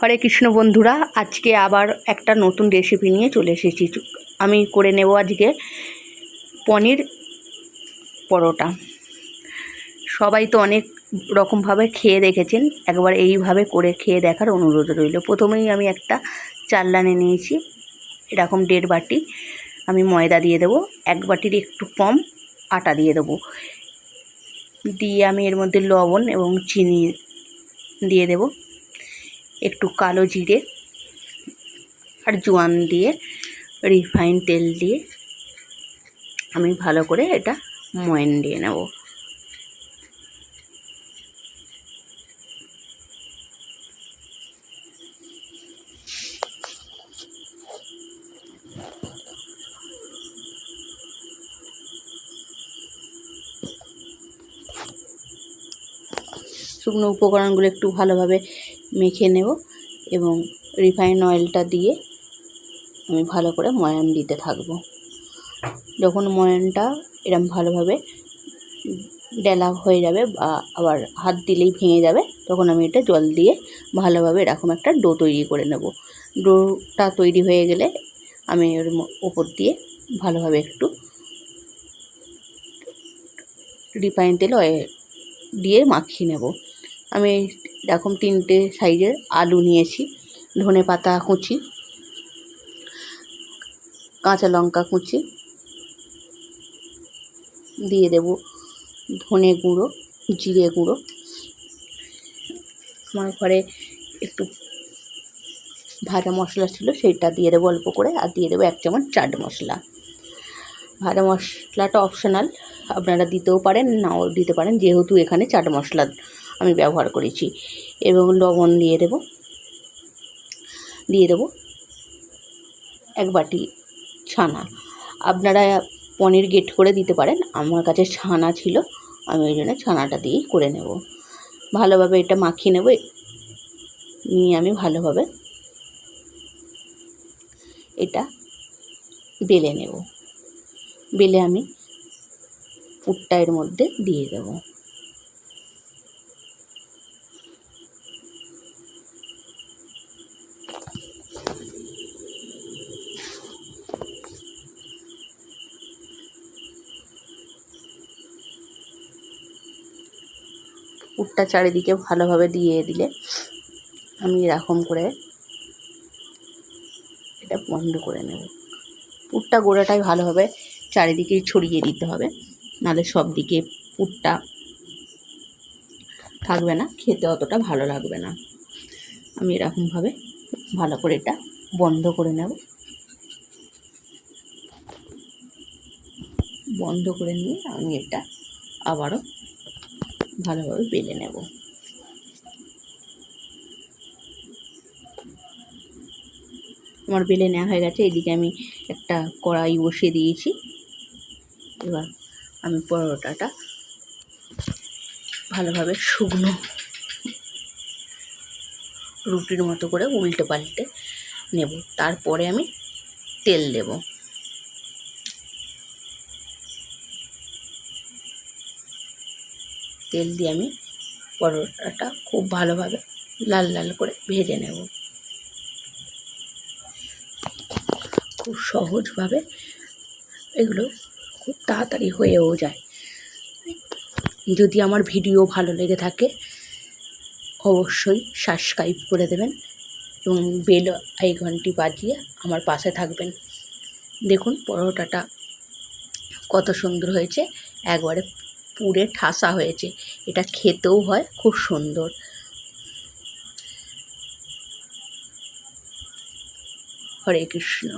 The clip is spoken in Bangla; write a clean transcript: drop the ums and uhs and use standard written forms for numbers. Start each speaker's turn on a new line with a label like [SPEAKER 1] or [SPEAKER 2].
[SPEAKER 1] হরে কৃষ্ণ বন্ধুরা, আজকে আবার একটা নতুন রেসিপি নিয়ে চলে এসেছি। আমি করে নেব আজকে পনির পরোটা। সবাই তো অনেক রকমভাবে খেয়ে দেখেছেন, একবার এইভাবে করে খেয়ে দেখার অনুরোধ রইল। প্রথমেই আমি একটা চাললানে নিয়েছি, এরকম 1.5 বাটি আমি ময়দা দিয়ে দেবো, 1 বাটির একটু কম আটা দিয়ে দেবো। দিয়ে আমি এর মধ্যে লবণ এবং চিনি দিয়ে দেব, একটু কালো জিরে আর জোয়ান দিয়ে, রিফাইন তেল দিয়ে আমি ভালো করে এটা ময়ান দিয়ে নেব। শুকনো উপকরণগুলো একটু ভালোভাবে মেখে নেব এবং রিফাইন অয়েলটা দিয়ে আমি ভালো করে ময়ান দিতে থাকবো। যখন ময়ানটা এরম ভালোভাবে ডেলা হয়ে যাবে বা আবার হাত দিলেই ভেঙে যাবে, তখন আমি এটা জল দিয়ে ভালোভাবে এরকম একটা ডো তৈরি করে নেব। ডোটা তৈরি হয়ে গেলে আমি এর ওপর দিয়ে ভালোভাবে একটু রিফাইন তেল দিয়ে মাখিয়ে নেব। আমি এরকম 3টে সাইজের আলু নিয়েছি, ধনেপাতা কুচি, কাঁচা লঙ্কা কুচি দিয়ে দেব, ধনে গুঁড়ো, জিরে গুঁড়ো, আমার ঘরে একটু ভাজা মশলা ছিল সেইটা দিয়ে দেবো অল্প করে, আর দিয়ে দেবো 1 চামচ চাট মশলা। ভাজা মশলাটা অপশনাল, আপনারা দিতেও পারেন নাও দিতে পারেন, যেহেতু এখানে চাট মশলা আমি ব্যবহার করেছি। এবং লবণ দিয়ে দেব 1 বাটি ছানা। আপনারা পনির গ্রেট করে দিতে পারেন, আমার কাছে ছানা ছিল, আমি ওই জন্য ছানাটা দিয়েই করে নেব। ভালোভাবে এটা মাখিয়ে নেব, নিয়ে আমি ভালোভাবে এটা বেলে নেব। বেলে আমি পুরটা এর মধ্যে দিয়ে দেব। পুরটা চারিদিকে ভালোভাবে দিয়ে দিলে আমি এরকম করে এটা বন্ধ করে নেব। পুরটা গোড়াটাই ভালোভাবে চারিদিকে ছড়িয়ে দিতে হবে, নাহলে সব দিকে পুরটা থাকবে না, খেতে অতটা ভালো লাগবে না। আমি এরকমভাবে ভালো করে এটা বন্ধ করে নেব। বন্ধ করে নিয়ে আমি এটা আবারও ভালোভাবে বেলে নেব। আমার বেলে নেওয়া হয়ে গেছে। এদিকে আমি একটা কড়াই বসিয়ে দিয়েছি। এবার আমি পরোটাটা ভালোভাবে শুকনো রুটির মতো করে উল্টে পাল্টে নেব। তারপরে আমি তেল দেব। তেল দিয়ে আমি পরোটাটা খুব ভালোভাবে লাল লাল করে ভেজে নেব। খুব সহজভাবে এগুলো খুব তাড়াতাড়ি হয়েও যায়। যদি আমার ভিডিও ভালো লেগে থাকে অবশ্যই সাবস্ক্রাইব করে দেবেন এবং বেল আইকনটি বাজিয়ে আমার পাশে থাকবেন। দেখুন পরোটাটা কত সুন্দর হয়েছে, একবারে পুরে ঠাসা হয়েছে। এটা খেতেও হয় খুব সুন্দর। হরে কৃষ্ণ।